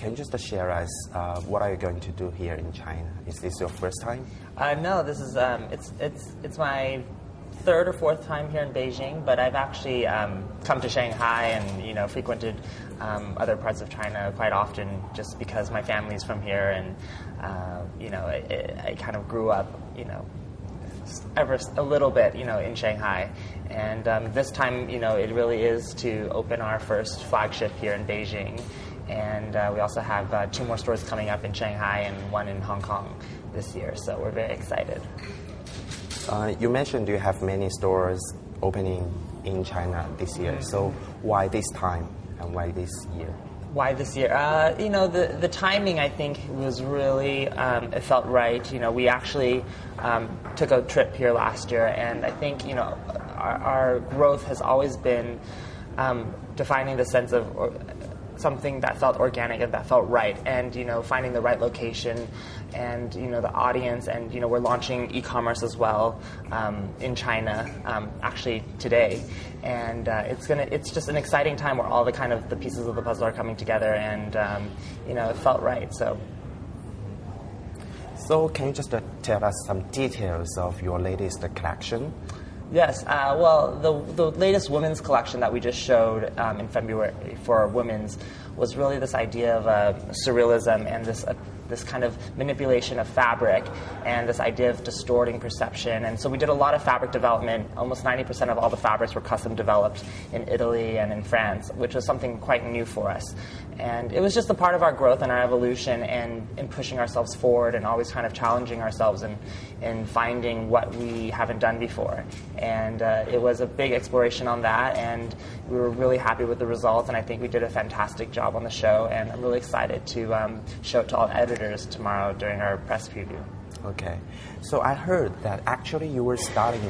can you just share us what are you going to do here in China? Is this your first time? No, this is it's my third or fourth time here in Beijing, but I've actually come to Shanghai and frequented other parts of China quite often, just because my family's from here, and I kind of grew up ever a little bit in Shanghai, and this time it really is to open our first flagship here in Beijing, and we also have 2 more stores coming up in Shanghai and 1 in Hong Kong this year, so we're very excited. You mentioned you have many stores opening in China this year. So why this time and why this year? Why this year? The timing, I think, was really, it felt right. We actually took a trip here last year, and I think, our growth has always been defining the sense of something that felt organic and that felt right, and finding the right location, and the audience, and we're launching e-commerce as well in China actually today, and it's just an exciting time where all the pieces of the puzzle are coming together, and it felt right. So can you just tell us some details of your latest collection? Yes, well, the latest women's collection that we just showed in February for women's was really this idea of surrealism and this kind of manipulation of fabric and this idea of distorting perception. And so we did a lot of fabric development. Almost 90% of all the fabrics were custom developed in Italy and in France, which was something quite new for us. And it was just a part of our growth and our evolution, and in pushing ourselves forward and always kind of challenging ourselves and finding what we haven't done before. And it was a big exploration on that, and we were really happy with the results, and I think we did a fantastic job on the show, and I'm really excited to show it to all editors tomorrow during our press preview. Okay. So I heard that actually you were starting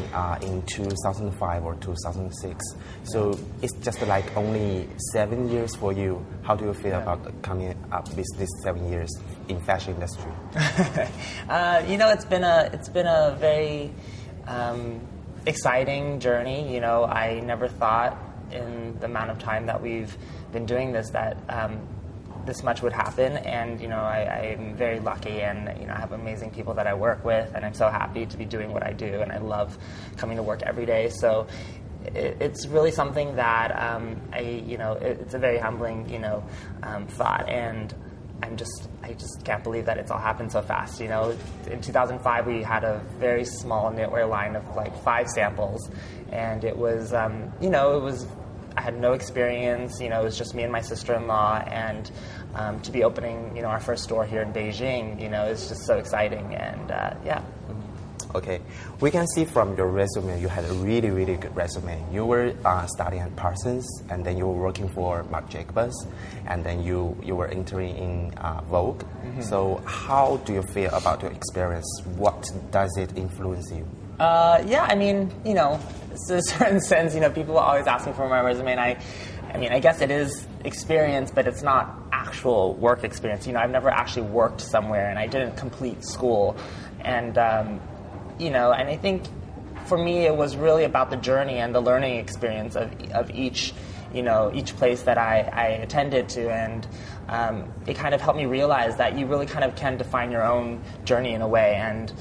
in 2005 or 2006. So it's just like only 7 years for you. How do you feel about coming up with these 7 years in fashion industry? It's been a very exciting journey. I never thought in the amount of time that we've been doing this that this much would happen, and I'm very lucky, and I have amazing people that I work with, and I'm so happy to be doing what I do, and I love coming to work every day. So it's really something that it's a very humbling thought, and I just can't believe that it's all happened so fast. In 2005 we had a very small knitwear line of like 5 samples, and it was I had no experience, it was just me and my sister-in-law, and to be opening, our first store here in Beijing, is just so exciting, and yeah. Okay, we can see from your resume, you had a really, really good resume. You were studying at Parsons, and then you were working for Marc Jacobs, and then you were entering in Vogue. Mm-hmm. So how do you feel about your experience? What does it influence you? To a certain sense, people always ask me for my resume, and I guess it is experience, but it's not actual work experience. I've never actually worked somewhere, and I didn't complete school, and and I think for me it was really about the journey and the learning experience of each place that I attended to, and it kind of helped me realize that you really kind of can define your own journey in a way, and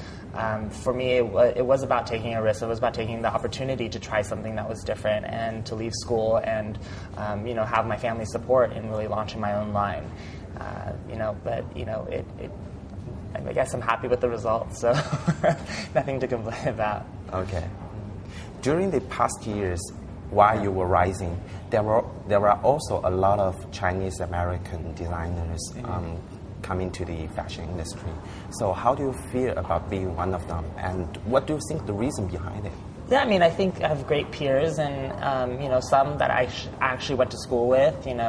for me, it was about taking a risk. It was about taking the opportunity to try something that was different, and to leave school, and have my family's support in really launching my own line. I guess I'm happy with the results, so nothing to complain about. Okay. During the past years, while you were rising, there were also a lot of Chinese American designers. Coming to the fashion industry. So how do you feel about being one of them, and what do you think the reason behind it? Yeah, I think I have great peers, and some that I actually went to school with, and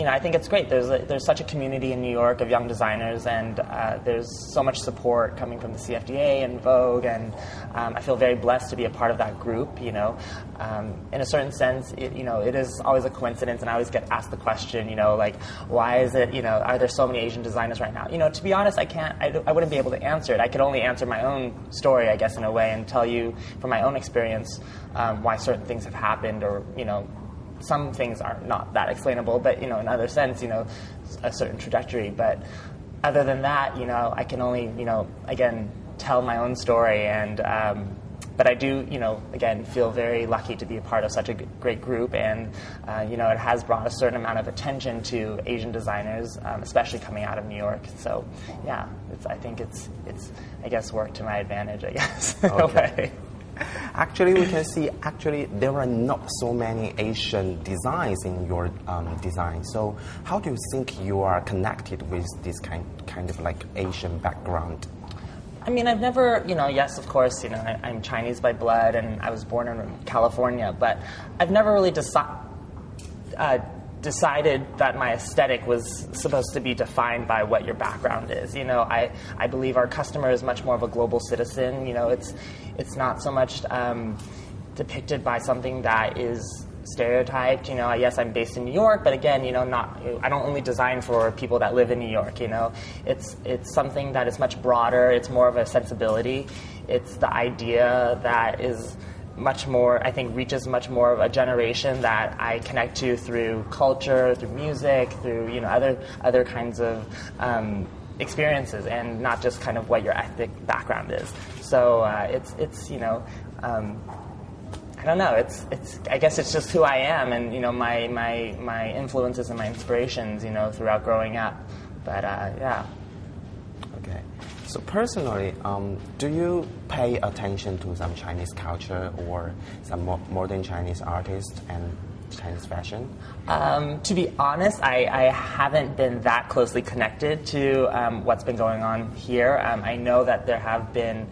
I think it's great. There's such a community in New York of young designers, and there's so much support coming from the CFDA and Vogue, and I feel very blessed to be a part of that group. In a certain sense, it is always a coincidence, and I always get asked the question, why is it, are there so many Asian designers right now? To be honest, I wouldn't be able to answer it. I could only answer my own story, I guess, in a way, and tell you from my own experience why certain things have happened, or some things are not that explainable, but in other sense, a certain trajectory. But other than that, I can only, again, tell my own story. And but I do, again, feel very lucky to be a part of such a great group, and it has brought a certain amount of attention to Asian designers, especially coming out of New York. So, yeah, I think it's I guess worked to my advantage, I guess, in a way. Actually, we can see there are not so many Asian designs in your design. So, how do you think you are connected with this kind of like Asian background? I mean, I've never, yes, of course, I'm Chinese by blood and I was born in California, but I've never really decided that my aesthetic was supposed to be defined by what your background is. I believe our customer is much more of a global citizen. It's not so much depicted by something that is stereotyped. Yes, I'm based in New York, but again, I don't only design for people that live in New York. It's something that is much broader. It's more of a sensibility. It's the idea that is much more, I think, reaches much more of a generation that I connect to through culture, through music, through other kinds of experiences, and not just kind of what your ethnic background is. So it's I don't know. I guess it's just who I am, and my influences and my inspirations, throughout growing up. But yeah. Okay. So personally, do you pay attention to some Chinese culture or some modern Chinese artists and Chinese fashion? To be honest, I haven't been that closely connected to what's been going on here. I know that there have been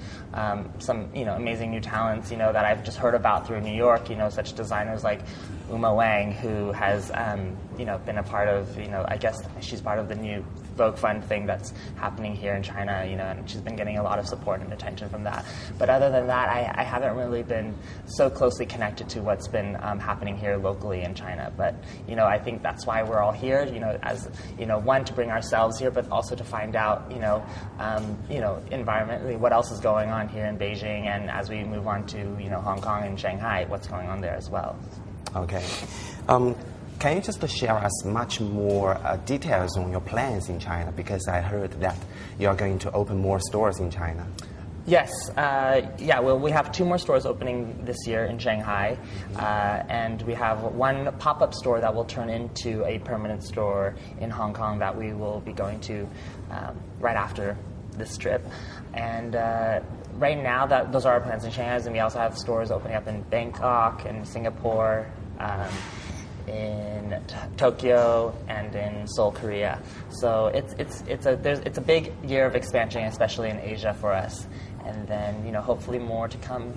some amazing new talents that I've just heard about through New York. Such designers like Wang, who has been a part of I guess she's part of the new Vogue Fund thing that's happening here in China. And she's been getting a lot of support and attention from that. But other than that, I haven't really been so closely connected to what's been happening here locally in China. But I think that's why we're all here. As one, to bring ourselves here, but also to find out environmentally what else is going on here in Beijing, and as we move on to Hong Kong and Shanghai, what's going on there as well. Okay. Can you just share us much more details on your plans in China? Because I heard that you are going to open more stores in China. Yes. Well, we have 2 more stores opening this year in Shanghai, and we have one pop-up store that will turn into a permanent store in Hong Kong that we will be going to right after this trip. And right now, those are our plans in Shanghai, and we also have stores opening up in Bangkok and Singapore, in Tokyo, and in Seoul, Korea. So it's a big year of expansion, especially in Asia for us, and then hopefully more to come.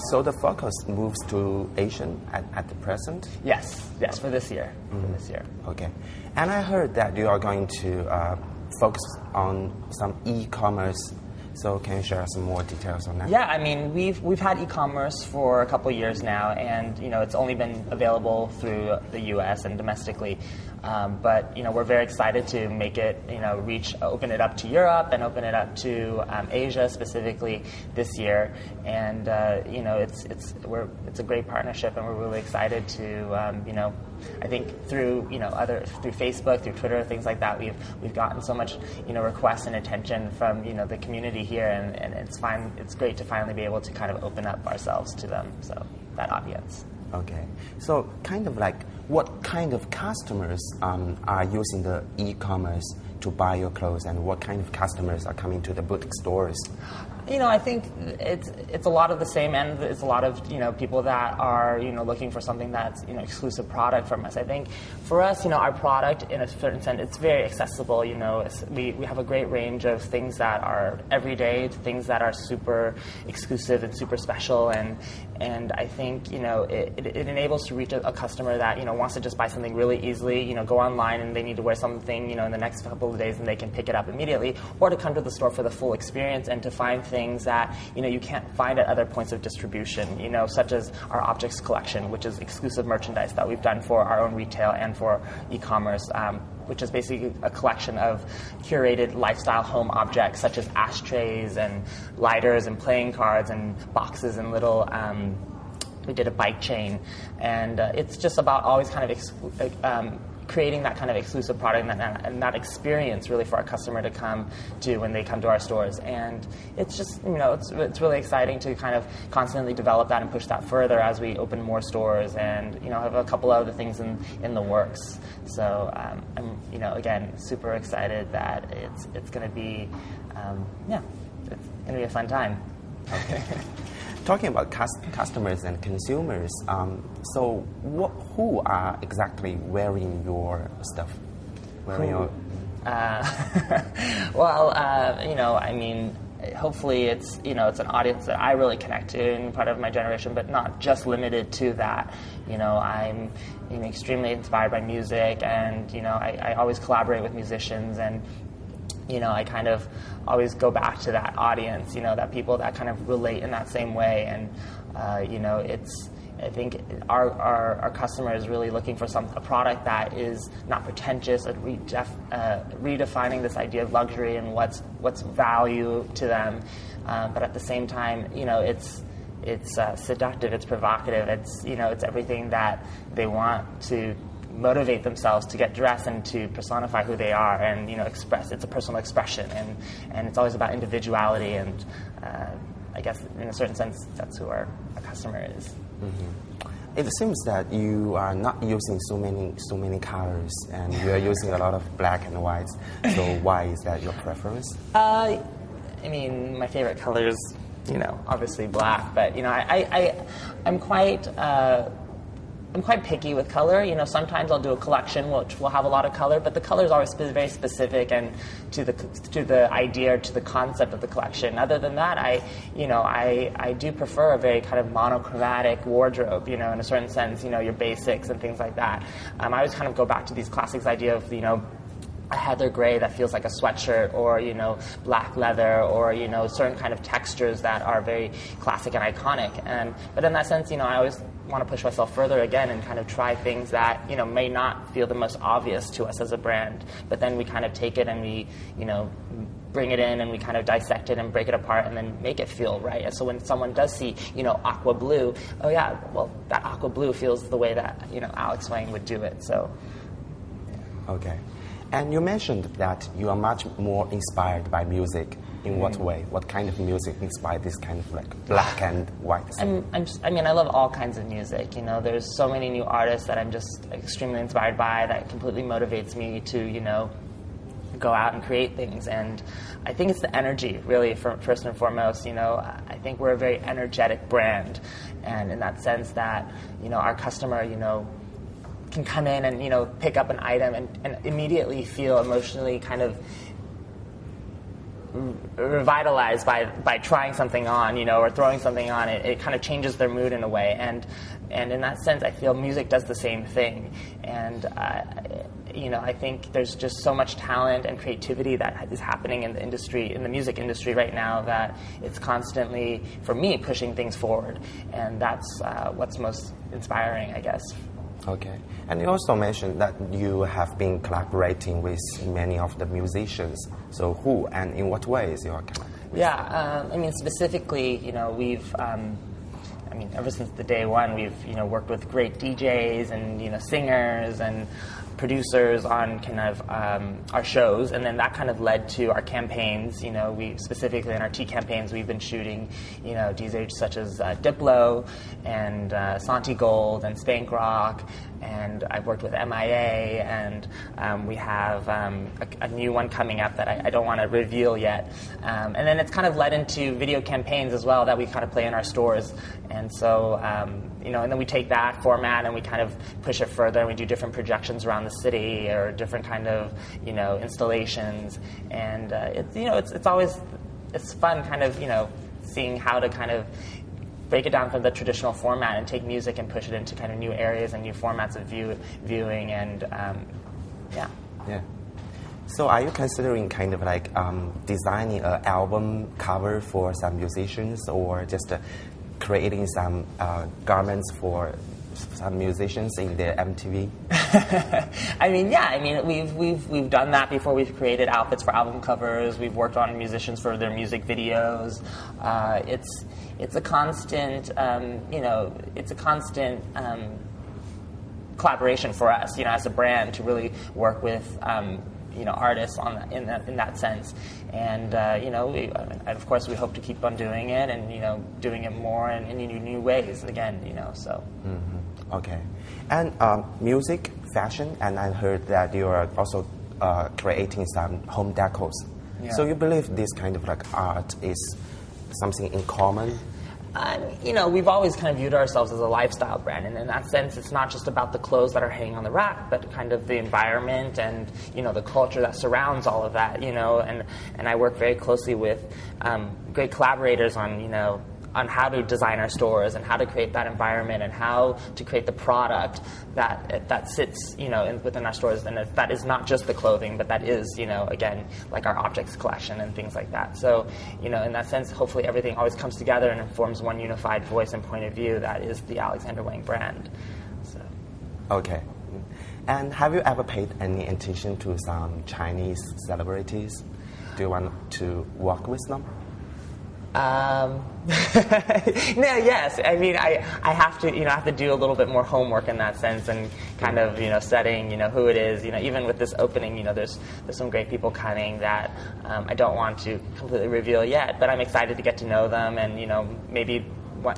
So the focus moves to Asian at the present? Yes, for this year. For this year. Okay, and I heard that you are going to focus on some e-commerce. So can you share some more details on that? Yeah, I mean, we've had e-commerce for a couple years now, and it's only been available through the U.S. and domestically. But we're very excited to make it, open it up to Europe and open it up to Asia specifically this year. And it's a great partnership, and we're really excited to I think through through Facebook, through Twitter, things like that, we've gotten so much requests and attention from the community here, and it's great to finally be able to kind of open up ourselves to them, so that audience. Okay, so kind of like what kind of customers are using the e-commerce to buy your clothes, and what kind of customers are coming to the boutique stores? I think it's a lot of the same, and it's a lot of people that are looking for something that's exclusive product from us. I think for us, our product in a certain sense, it's very accessible. We have a great range of things that are everyday, things that are super exclusive and super special, and I think it enables to reach a customer that wants to just buy something really easily. Go online and they need to wear something in the next couple of days, and they can pick it up immediately, or to come to the store for the full experience and to find things that you can't find at other points of distribution, such as our objects collection, which is exclusive merchandise that we've done for our own retail and for e-commerce, which is basically a collection of curated lifestyle home objects such as ashtrays and lighters and playing cards and boxes and little We did a bike chain, and it's just about always kind of creating that kind of exclusive product and that experience really for our customer to come to when they come to our stores. And it's just, it's really exciting to kind of constantly develop that and push that further as we open more stores and, have a couple other things in the works. So I'm, again, super excited that it's going to be, it's going to be a fun time. Okay. Talking about customers and consumers, so who are exactly wearing your stuff? Hopefully it's an audience that I really connect to and part of my generation, but not just limited to that. I'm extremely inspired by music, and I always collaborate with musicians, and I kind of always go back to that audience, that people that kind of relate in that same way. And, I think our customer is really looking for a product that is not pretentious, and redefining this idea of luxury and what's value to them. But at the same time, it's seductive, it's provocative, it's everything that they want to motivate themselves to get dressed and to personify who they are and express. It's a personal expression, and it's always about individuality, and I guess in a certain sense that's who our customer is. Mm-hmm. It seems that you are not using so many colors, and you are using a lot of black and white. So why is that your preference? My favorite color is obviously black, but I'm quite picky with color. Sometimes I'll do a collection which will have a lot of color, but the color is always very specific and to the idea or to the concept of the collection. Other than that, I do prefer a very kind of monochromatic wardrobe. In a certain sense, your basics and things like that. I always kind of go back to these classics idea of a heather gray that feels like a sweatshirt, or black leather, or certain kind of textures that are very classic and iconic. But in that sense, I always want to push myself further again and kind of try things that may not feel the most obvious to us as a brand, but then we kind of take it and we bring it in and we kind of dissect it and break it apart and then make it feel right. And so when someone does see aqua blue, oh yeah, well that aqua blue feels the way that Alex Wang would do it. So okay. And you mentioned that you are much more inspired by music. In what way? What kind of music inspired this kind of like black and white? I love all kinds of music. There's so many new artists that I'm just extremely inspired by that completely motivates me to, go out and create things. And I think it's the energy, really, first and foremost. I think we're a very energetic brand. And in that sense that, our customer, can come in and pick up an item and immediately feel emotionally kind of revitalized by trying something on, or throwing something on. It kind of changes their mood in a way, and in that sense, I feel music does the same thing. And I think there's just so much talent and creativity that is happening in the industry, in the music industry right now, that it's constantly, for me, pushing things forward, and that's what's most inspiring, I guess. Okay. And you also mentioned that you have been collaborating with many of the musicians. So who and in what ways you are collaborating? Yeah, specifically, we've, ever since the day one, we've, worked with great DJs and, singers and producers on kind of our shows, and then that kind of led to our campaigns. We specifically in our tea campaigns, we've been shooting, DJs such as Diplo and Santi Gold and Spank Rock, and I've worked with MIA, and we have a new one coming up that I don't want to reveal yet. And then it's kind of led into video campaigns as well that we kind of play in our stores, and so and then we take that format and we kind of push it further, and we do different projections around the city or different kind of installations, and it's always fun kind of seeing how to kind of break it down from the traditional format and take music and push it into kind of new areas and new formats of viewing, and yeah. So are you considering kind of like designing an album cover for some musicians, or just creating some garments for some musicians in their MTV? I mean, yeah. I mean, we've done that before. We've created outfits for album covers. We've worked on musicians for their music videos. It's a constant, it's a constant collaboration for us, as a brand, to really work with artists in that sense. And of course, we hope to keep on doing it, and doing it more in new ways again. So. Mm-hmm. Okay, and music, fashion, and I heard that you are also creating some home decors. Yeah. So you believe this kind of like art is something in common? We've always kind of viewed ourselves as a lifestyle brand, and in that sense, it's not just about the clothes that are hanging on the rack, but kind of the environment and the culture that surrounds all of that. And I work very closely with great collaborators on how to design our stores and how to create that environment and how to create the product that sits within our stores, and that is not just the clothing, but that is again, like our objects collection and things like that. So in that sense, hopefully everything always comes together and informs one unified voice and point of view that is the Alexander Wang brand. So. Okay. And have you ever paid any attention to some Chinese celebrities? Do you want to work with them? No, yes. I mean, I have to, I have to do a little bit more homework in that sense, and kind of, studying, who it is. Even with this opening, there's some great people coming that I don't want to completely reveal yet, but I'm excited to get to know them, and maybe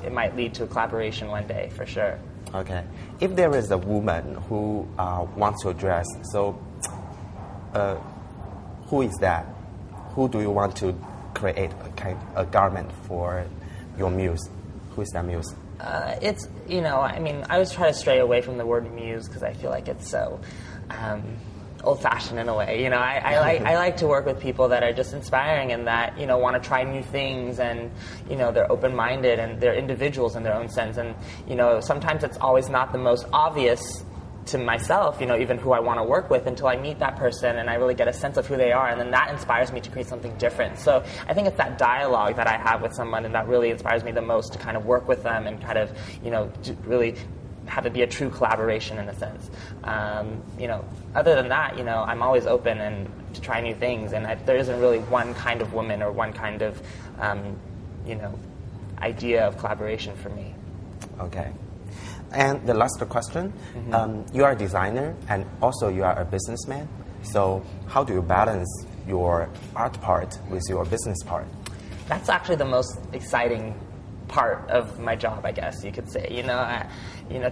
it might lead to a collaboration one day for sure. Okay. If there is a woman who wants your dress, so who is that? Who do you want to create a garment for your muse? Who is that muse? It's, I mean, I always try to stray away from the word muse because I feel like it's so old-fashioned in a way. I like to work with people that are just inspiring and that, want to try new things, and, they're open-minded and they're individuals in their own sense. And, sometimes it's always not the most obvious to myself, even who I want to work with, until I meet that person and I really get a sense of who they are, and then that inspires me to create something different. So I think it's that dialogue that I have with someone, and that really inspires me the most to kind of work with them and kind of, to really have it be a true collaboration in a sense. Other than that, I'm always open and to try new things, and there isn't really one kind of woman or one kind of, idea of collaboration for me. Okay. And the last question, you are a designer and also you are a businessman. So how do you balance your art part with your business part? That's actually the most exciting part of my job, I guess you could say.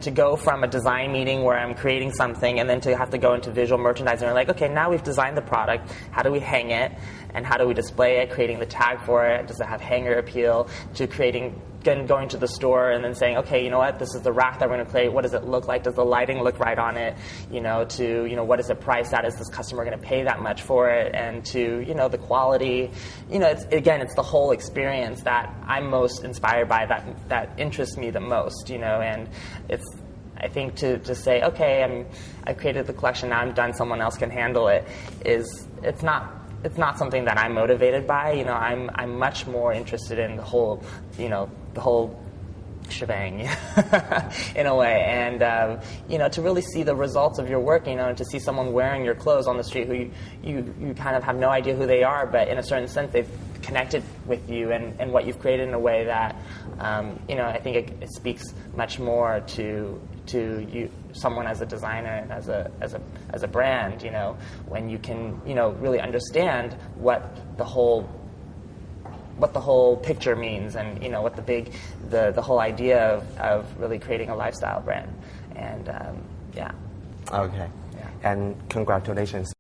To go from a design meeting where I'm creating something, and then to have to go into visual merchandising, and we're like, okay, now we've designed the product, how do we hang it, and how do we display it, creating the tag for it, does it have hanger appeal, to going to the store and then saying, okay, this is the rack that we're going to create, what does it look like, does the lighting look right on it, what is it priced at, is this customer going to pay that much for it, and to, the quality, it's the whole experience that I'm most inspired by, that interests me the most, and it's, I think to say, okay, I created the collection, now I'm done, someone else can handle it, it's not something that I'm motivated by. I'm much more interested in the whole shebang, in a way, and to really see the results of your work, and to see someone wearing your clothes on the street who you kind of have no idea who they are, but in a certain sense they've connected with you and what you've created in a way that I think it speaks much more to you, someone as a designer and as a brand, when you can really understand what the whole picture means, and what the whole idea of really creating a lifestyle brand, and yeah. Okay. Yeah. And congratulations.